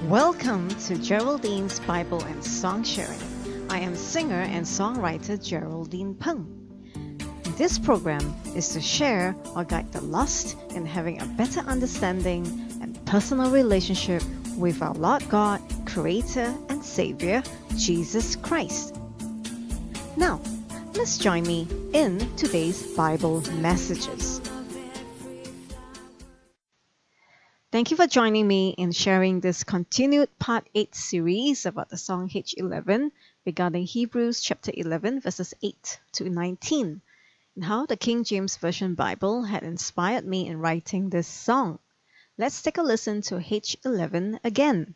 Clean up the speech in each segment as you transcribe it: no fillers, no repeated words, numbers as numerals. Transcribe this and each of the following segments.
Welcome to Geraldine's Bible and Song Sharing. I am singer and songwriter Geraldine Png. This program is to share or guide the lost in having a better understanding and personal relationship with our Lord God, Creator and Savior, Jesus Christ. Now, let's join me in today's Bible messages. Thank you for joining me in sharing this continued Part 8 series about the song H11 regarding Hebrews chapter 11 verses 8 to 19 and how the King James Version Bible had inspired me in writing this song. Let's take a listen to H11 again.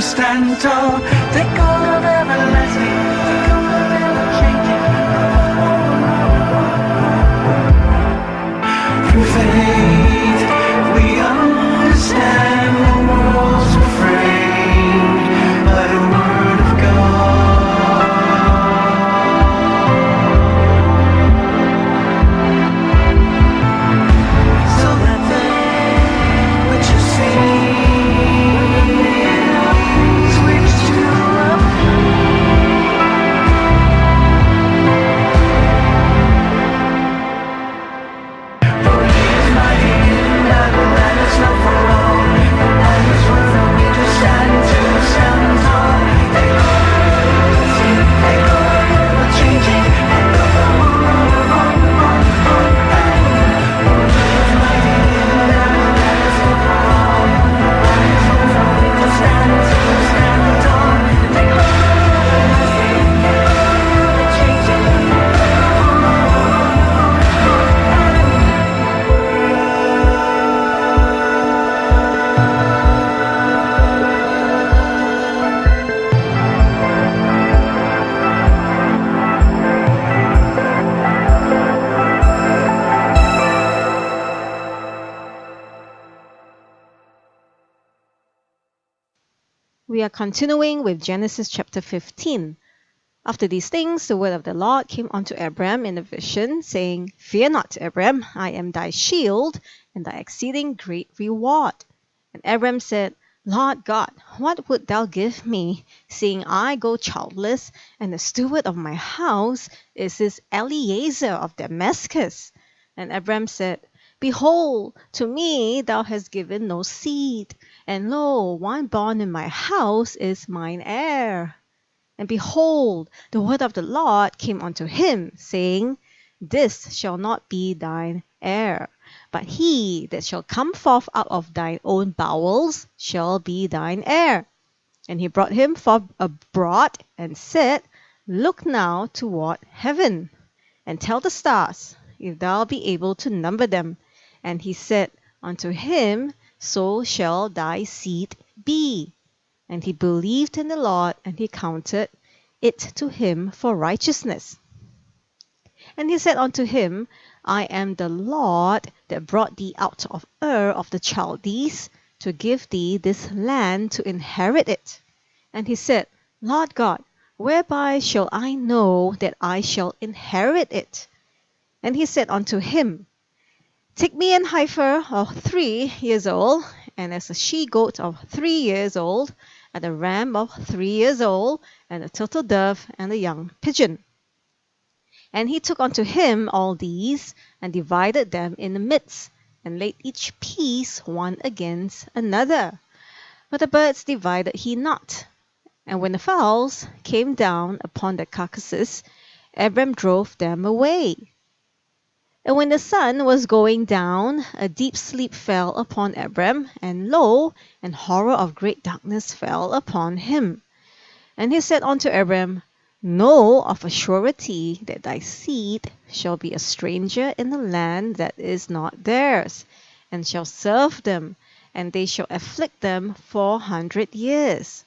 Stand tall, the God of everlasting, the God of ever changing. Through faith, we understand the worlds were framed by the word of God. So that thing which you see We are continuing with Genesis chapter 15. After these things, the word of the Lord came unto Abram in a vision, saying, Fear not, Abram, I am thy shield, and thy exceeding great reward. And Abram said, Lord God, what wilt thou give me, seeing I go childless, and the steward of my house is this Eliezer of Damascus? And Abram said, Behold, to me thou hast given no seed, and lo, one born in my house is mine heir. And behold, the word of the Lord came unto him, saying, this shall not be thine heir, but he that shall come forth out of thine own bowels shall be thine heir. And he brought him forth abroad and said, Look now toward heaven, and tell the stars, if thou be able to number them. And he said unto him, So shall thy seed be. And he believed in the Lord, and he counted it to him for righteousness. And he said unto him, I am the Lord that brought thee out of Ur of the Chaldees, to give thee this land to inherit it. And he said, Lord God, whereby shall I know that I shall inherit it? And he said unto him, Take me an heifer of 3 years old, and as a she-goat of 3 years old, and a ram of 3 years old, and a turtle dove, and a young pigeon. And he took unto him all these, and divided them in the midst, and laid each piece one against another. But the birds divided he not. And when the fowls came down upon the carcasses, Abram drove them away. And when the sun was going down, a deep sleep fell upon Abram, and lo, an horror of great darkness fell upon him. And he said unto Abram, Know of a surety that thy seed shall be a stranger in the land that is not theirs, and shall serve them, and they shall afflict them 400 years.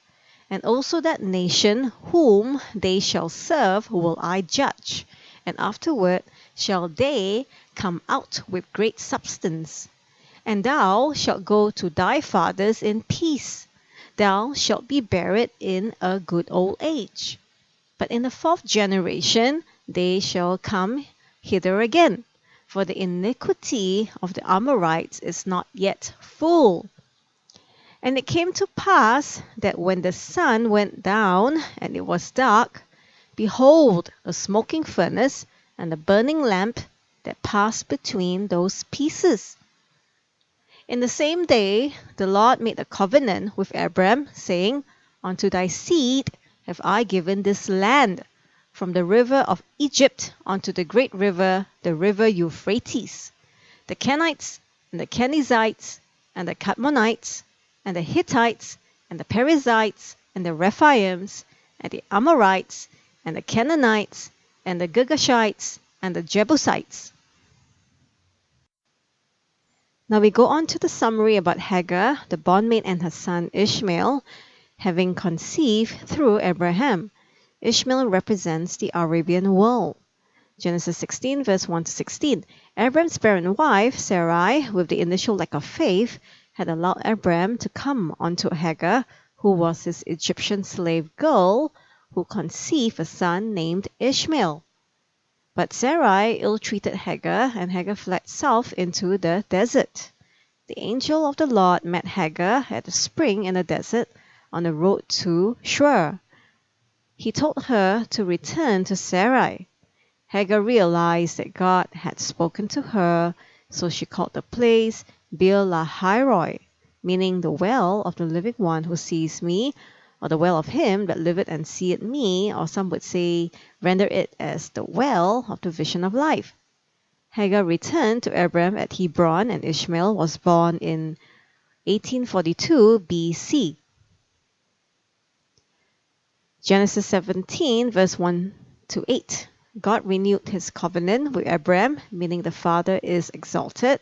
And also that nation whom they shall serve will I judge, and afterward shall they come out with great substance. And thou shalt go to thy fathers in peace. Thou shalt be buried in a good old age. But in the 4th generation they shall come hither again, for the iniquity of the Amorites is not yet full. And it came to pass that when the sun went down and it was dark, behold, a smoking furnace and a burning lamp that passed between those pieces. In the same day the Lord made a covenant with Abram, saying, Unto thy seed have I given this land, from the river of Egypt unto the great river, the river Euphrates, the Kenites, and the Kenizzites, and the Kadmonites, and the Hittites, and the Perizzites, and the Rephaims, and the Amorites, and the Canaanites, and the Girgashites, and the Jebusites. Now we go on to the summary about Hagar, the bondmaid, and her son Ishmael, having conceived through Abraham. Ishmael represents the Arabian world. Genesis 16 verse 1 to 16. Abram's barren wife, Sarai, with the initial lack of faith, had allowed Abram to come onto Hagar, who was his Egyptian slave girl, who conceived a son named Ishmael. But Sarai ill-treated Hagar, and Hagar fled south into the desert. The angel of the Lord met Hagar at a spring in the desert on the road to Shur. He told her to return to Sarai. Hagar realized that God had spoken to her, so she called the place Beer-lahai-roi, meaning the well of the living one who sees me, or the well of him that liveth and seeth me, or some would say, render it as the well of the vision of life. Hagar returned to Abram at Hebron, and Ishmael was born in 1842 BC. Genesis 17 verse 1 to 8. God renewed his covenant with Abram, meaning the father is exalted.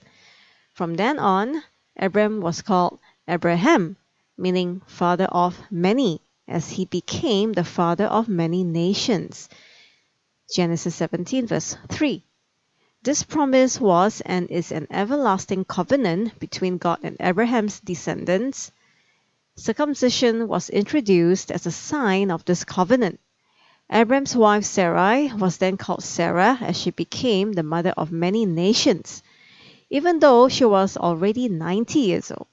From then on, Abram was called Abraham, meaning father of many, as he became the father of many nations. Genesis 17 verse 3. This promise was and is an everlasting covenant between God and Abraham's descendants. Circumcision was introduced as a sign of this covenant. Abram's wife Sarai was then called Sarah, as she became the mother of many nations, even though she was already 90 years old.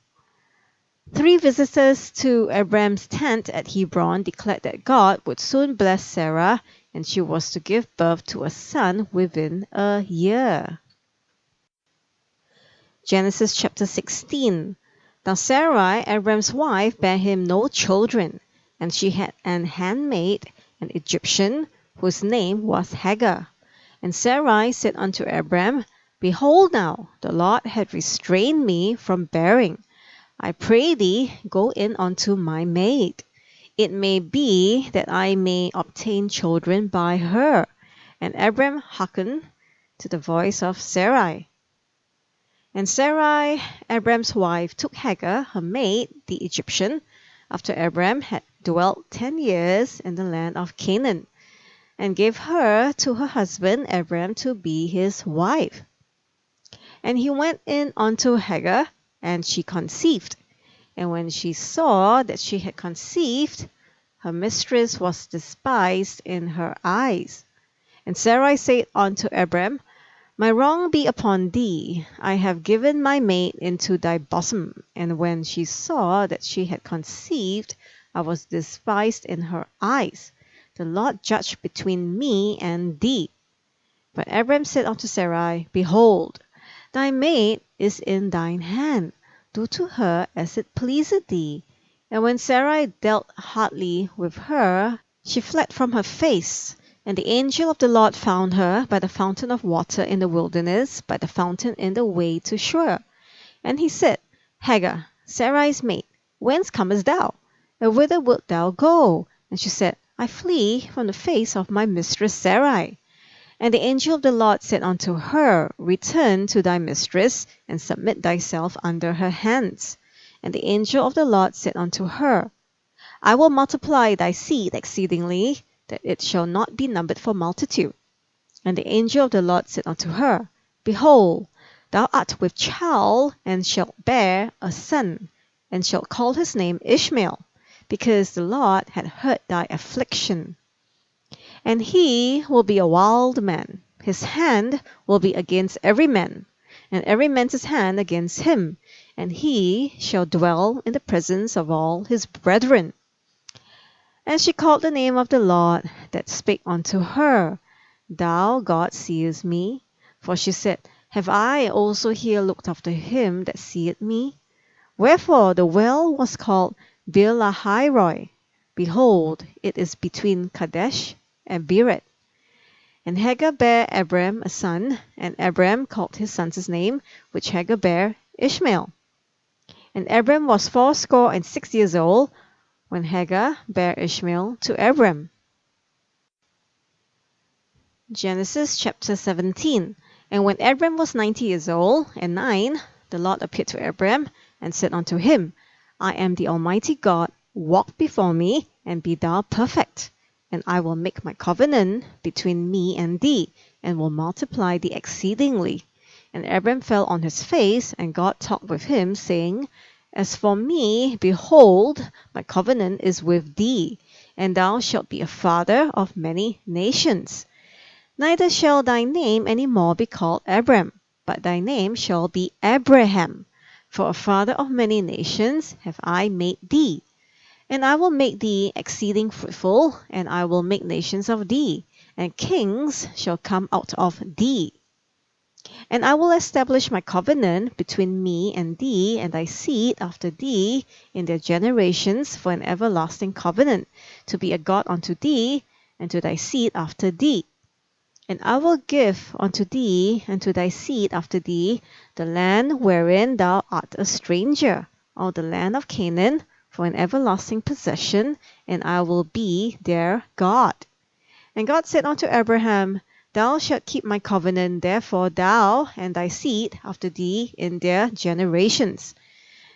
3 visitors to Abram's tent at Hebron declared that God would soon bless Sarah, and she was to give birth to a son within a year. Genesis chapter 16. Now Sarai, Abram's wife, bare him no children, and she had an handmaid, an Egyptian, whose name was Hagar. And Sarai said unto Abram, Behold now, the Lord hath restrained me from bearing. I pray thee, go in unto my maid. It may be that I may obtain children by her. And Abram hearkened to the voice of Sarai. And Sarai, Abram's wife, took Hagar, her maid, the Egyptian, after Abram had dwelt 10 years in the land of Canaan, and gave her to her husband Abram to be his wife. And he went in unto Hagar, and she conceived. And when she saw that she had conceived, her mistress was despised in her eyes. And Sarai said unto Abram, My wrong be upon thee. I have given my maid into thy bosom. And when she saw that she had conceived, I was despised in her eyes. The Lord judge between me and thee. But Abram said unto Sarai, Behold, thy maid is in thine hand. Do to her as it pleaseth thee. And when Sarai dealt hardly with her, she fled from her face. And the angel of the Lord found her by the fountain of water in the wilderness, by the fountain in the way to Shur. And he said, Hagar, Sarai's maid, whence comest thou? And whither wilt thou go? And she said, I flee from the face of my mistress Sarai. And the angel of the Lord said unto her, Return to thy mistress, and submit thyself under her hands. And the angel of the Lord said unto her, I will multiply thy seed exceedingly, that it shall not be numbered for multitude. And the angel of the Lord said unto her, Behold, thou art with child, and shalt bear a son, and shalt call his name Ishmael, because the Lord had heard thy affliction. And he will be a wild man. His hand will be against every man, and every man's hand against him, and he shall dwell in the presence of all his brethren. And she called the name of the Lord that spake unto her, Thou, God, seest me. For she said, Have I also here looked after him that seeth me? Wherefore the well was called Beer-lahai-roi. Behold, it is between Kadesh and Bered. And Hagar bare Abram a son, and Abram called his son's name, which Hagar bare, Ishmael. And Abram was 86 years old, when Hagar bare Ishmael to Abram. Genesis chapter 17. And when Abram was 90 years old and 9, the Lord appeared to Abram and said unto him, I am the Almighty God, walk before me, and be thou perfect. And I will make my covenant between me and thee, and will multiply thee exceedingly. And Abram fell on his face, and God talked with him, saying, As for me, behold, my covenant is with thee, and thou shalt be a father of many nations. Neither shall thy name any more be called Abram, but thy name shall be Abraham. For a father of many nations have I made thee. And I will make thee exceeding fruitful, and I will make nations of thee, and kings shall come out of thee. And I will establish my covenant between me and thee and thy seed after thee in their generations for an everlasting covenant, to be a God unto thee, and to thy seed after thee. And I will give unto thee and to thy seed after thee the land wherein thou art a stranger, all the land of Canaan, for an everlasting possession, and I will be their God. And God said unto Abraham, Thou shalt keep my covenant, therefore thou and thy seed after thee in their generations.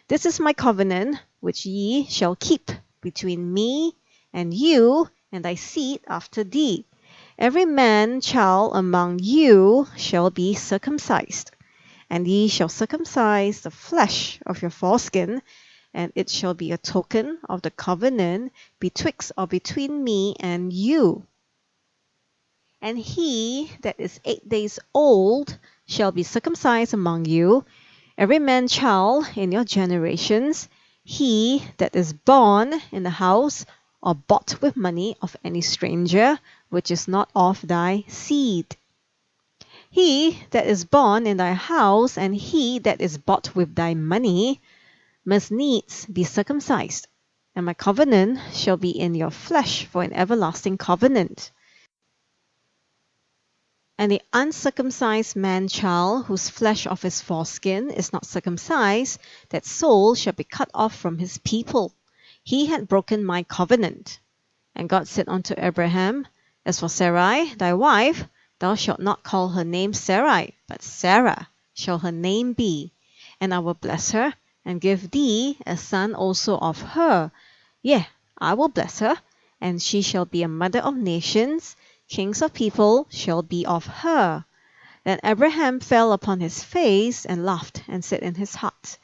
This is my covenant which ye shall keep between me and you and thy seed after thee. Every man child among you shall be circumcised, and ye shall circumcise the flesh of your foreskin, and it shall be a token of the covenant betwixt or between me and you. And he that is 8 days old shall be circumcised among you, every man child in your generations, he that is born in the house or bought with money of any stranger, which is not of thy seed. He that is born in thy house, and he that is bought with thy money, must needs be circumcised, and my covenant shall be in your flesh for an everlasting covenant. And the uncircumcised man-child, whose flesh of his foreskin is not circumcised, that soul shall be cut off from his people. He had broken my covenant. And God said unto Abraham, As for Sarai, thy wife, thou shalt not call her name Sarai, but Sarah shall her name be. And I will bless her, and give thee a son also of her. Yea, I will bless her, and she shall be a mother of nations. Kings of people shall be of her. Then Abraham fell upon his face and laughed, and said in his heart,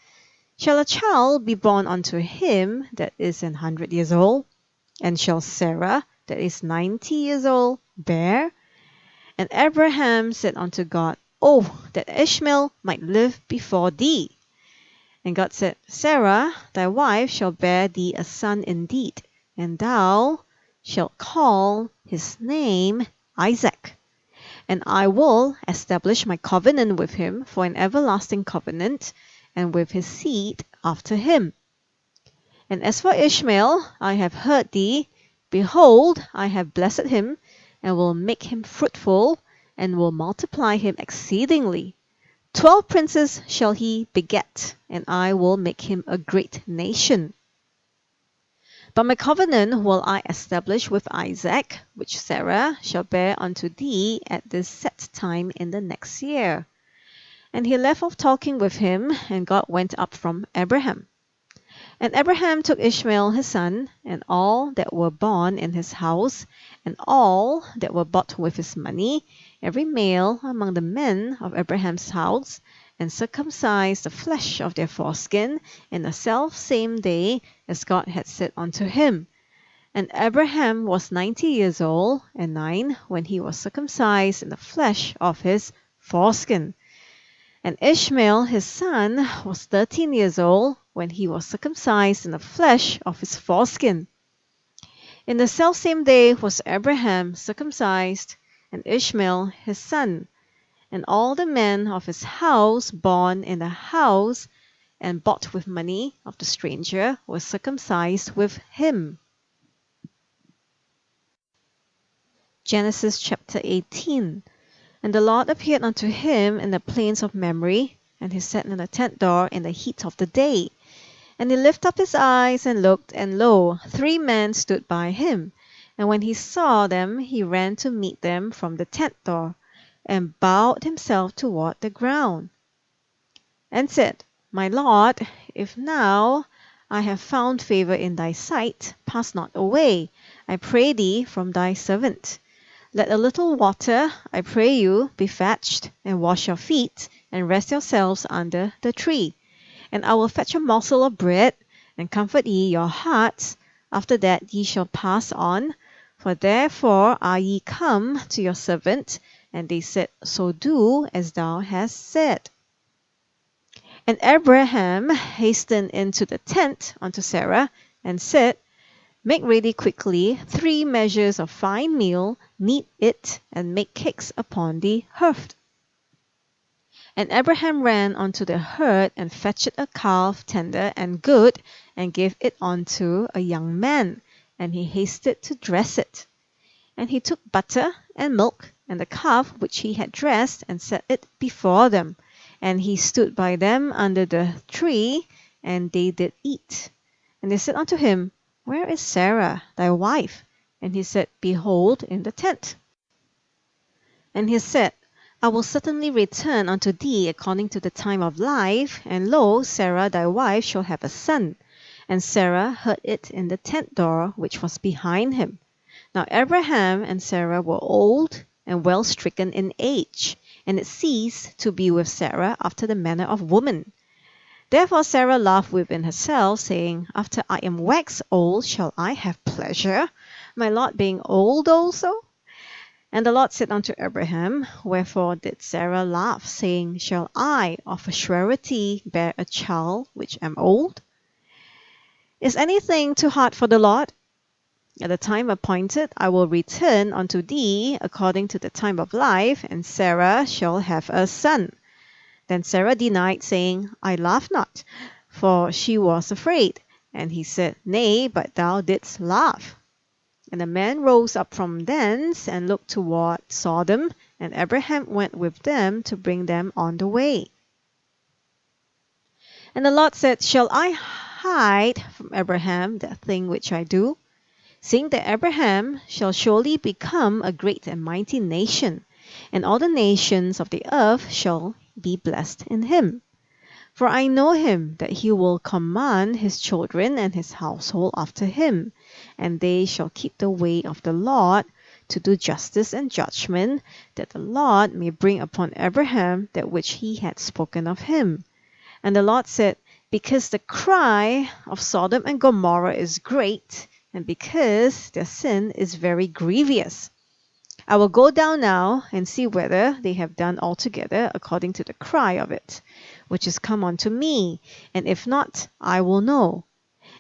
Shall a child be born unto him that is 100 years old? And shall Sarah, that is 90 years old, bear? And Abraham said unto God, Oh, that Ishmael might live before thee. And God said, Sarah, thy wife, shall bear thee a son indeed, and thou shalt call his name Isaac. And I will establish my covenant with him for an everlasting covenant, and with his seed after him. And as for Ishmael, I have heard thee. Behold, I have blessed him, and will make him fruitful, and will multiply him exceedingly. 12 princes shall he beget, and I will make him a great nation. But my covenant will I establish with Isaac, which Sarah shall bear unto thee at this set time in the next year. And he left off talking with him, and God went up from Abraham. And Abraham took Ishmael his son, and all that were born in his house, and all that were bought with his money, every male among the men of Abraham's house, and circumcised the flesh of their foreskin in the selfsame day as God had said unto him. And Abraham was 90 years old, and 9 when he was circumcised in the flesh of his foreskin. And Ishmael his son was 13 years old, when he was circumcised in the flesh of his foreskin. In the selfsame day was Abraham circumcised, and Ishmael his son, and all the men of his house born in the house and bought with money of the stranger were circumcised with him. Genesis chapter 18. And the Lord appeared unto him in the plains of Mamre, and he sat in the tent door in the heat of the day. And he lifted up his eyes and looked, and lo, 3 men stood by him. And when he saw them, he ran to meet them from the tent door, and bowed himself toward the ground, and said, My Lord, if now I have found favour in thy sight, pass not away, I pray thee, from thy servant. Let a little water, I pray you, be fetched, and wash your feet, and rest yourselves under the tree. And I will fetch a morsel of bread, and comfort ye your hearts. After that ye shall pass on. For therefore are ye come to your servant. And they said, So do as thou hast said. And Abraham hastened into the tent unto Sarah, and said, Make ready quickly 3 measures of fine meal, knead it, and make cakes upon the hearth. And Abraham ran unto the herd, and fetched a calf tender and good, and gave it unto a young man, and he hasted to dress it. And he took butter and milk, and the calf which he had dressed, and set it before them. And he stood by them under the tree, and they did eat. And they said unto him, Where is Sarah thy wife? And he said, Behold, in the tent. And he said, I will certainly return unto thee according to the time of life, and lo, Sarah thy wife shall have a son. And Sarah heard it in the tent door which was behind him. Now Abraham and Sarah were old and well stricken in age, and it ceased to be with Sarah after the manner of woman. Therefore Sarah laughed within herself, saying, After I am waxed old shall I have pleasure, my Lord being old also? And the Lord said unto Abraham, Wherefore did Sarah laugh, saying, Shall I of a surety bear a child which am old? Is anything too hard for the Lord? At the time appointed I will return unto thee according to the time of life, and Sarah shall have a son. Then Sarah denied, saying, I laugh not, for she was afraid. And he said, Nay, but thou didst laugh. And the man rose up from thence, and looked toward Sodom, and Abraham went with them to bring them on the way. And the Lord said, Shall I hide from Abraham that thing which I do? Seeing that Abraham shall surely become a great and mighty nation, and all the nations of the earth shall be blessed in him. For I know him, that he will command his children and his household after him, and they shall keep the way of the Lord, to do justice and judgment, that the Lord may bring upon Abraham that which he had spoken of him. And the Lord said, Because the cry of Sodom and Gomorrah is great, and because their sin is very grievous, I will go down now and see whether they have done altogether according to the cry of it, which is come unto me, and if not, I will know.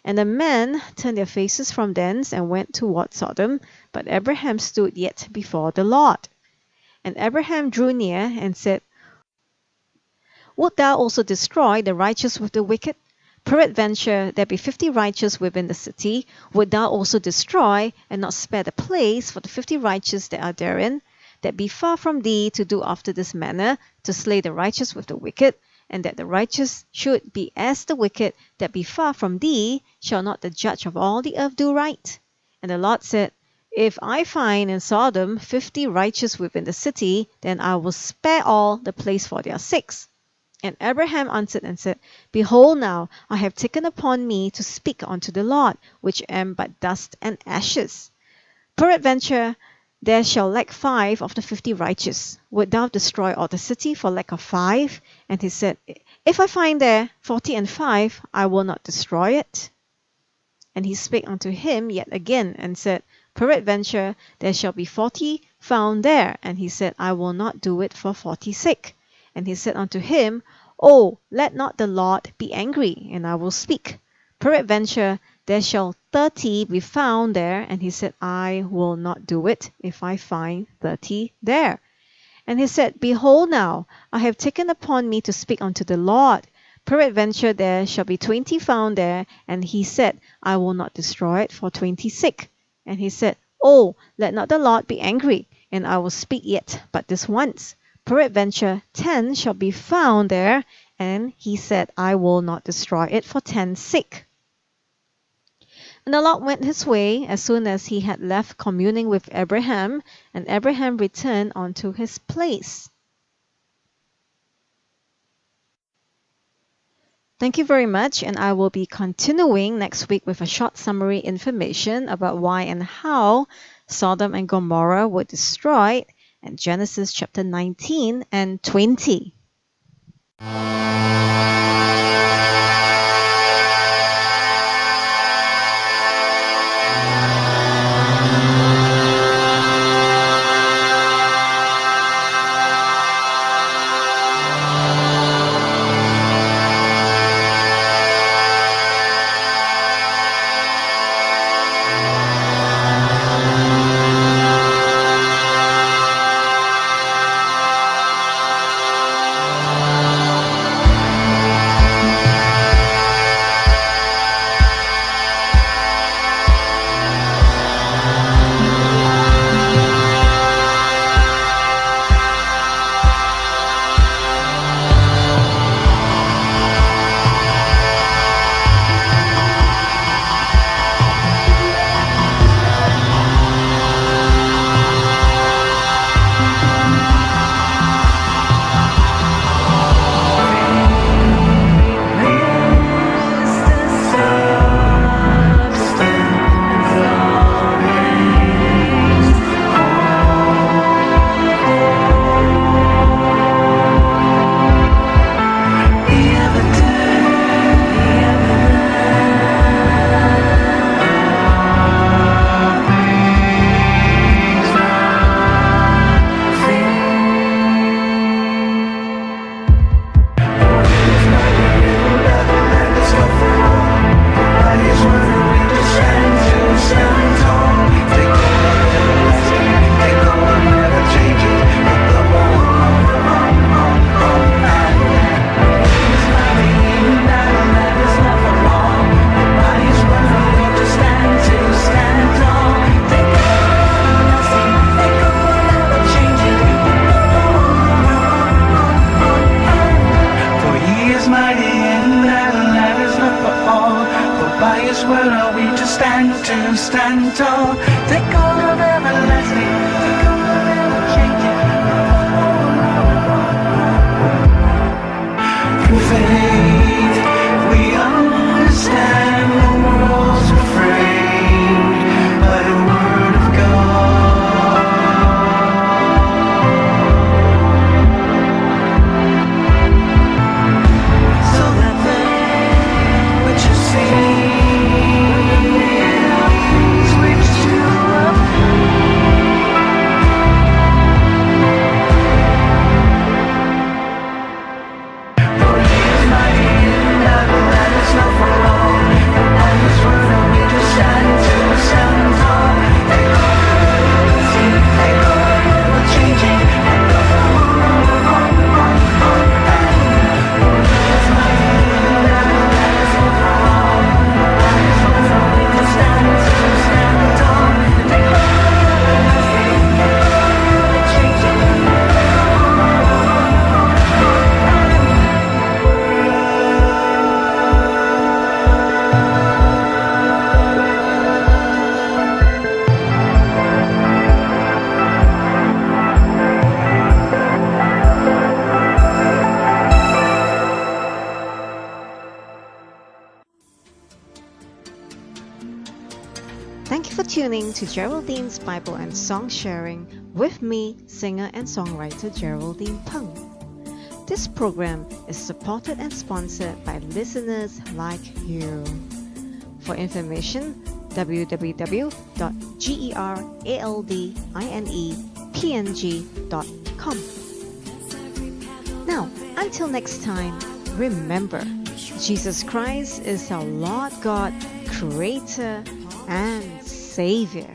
And the men turned their faces from thence and went toward Sodom, but Abraham stood yet before the Lord. And Abraham drew near and said, Wilt thou also destroy the righteous with the wicked? Peradventure there be 50 righteous within the city. Wilt thou also destroy, and not spare the place for the 50 righteous that are therein, that be far from thee to do after this manner, to slay the righteous with the wicked, and that the righteous should be as the wicked that be far from thee? Shall not the judge of all the earth do right? And the Lord said, If I find in Sodom 50 righteous within the city, then I will spare all the place for their sakes. And Abraham answered and said, Behold now, I have taken upon me to speak unto the Lord, which am but dust and ashes. Peradventure there shall lack 5 of the 50 righteous. Wilt thou destroy all the city for lack of 5? And he said, If I find there 40 and 5, I will not destroy it. And he spake unto him yet again, and said, Peradventure there shall be 40 found there. And he said, I will not do it for 40's sake. And he said unto him, Oh, let not the Lord be angry, and I will speak. Peradventure there shall 30 be found there. And he said, I will not do it, if I find 30 there. And he said, Behold now, I have taken upon me to speak unto the Lord. Peradventure there shall be 20 found there. And he said, I will not destroy it for 20's sake. And he said, Oh, let not the Lord be angry, and I will speak yet but this once. Peradventure 10 shall be found there. And he said, I will not destroy it for 10's sake. And the Lord went his way as soon as he had left communing with Abraham, and Abraham returned unto his place. Thank you very much, and I will be continuing next week with a short summary information about why and how Sodom and Gomorrah were destroyed in Genesis chapter 19 and 20. we just stand tall. Take all of everlasting, take all of ever changing. Through faith, we understand the world's framed by the word of God. So that thing which you see switch to up. For he is mighty in battle, and it's not for long. And on his word we just stand tall. Take all the see, take all the changing, and all the world. For he is mighty in battle, and it's not for long. On his word we just stand tall. Take all the see, take all the changing. Thank you for tuning to Geraldine's Bible and Song Sharing with me, singer and songwriter Geraldine Png. This program is supported and sponsored by listeners like you. For information, www.geraldinepng.com. Now, until next time, remember, Jesus Christ is our Lord God, Creator and Savior.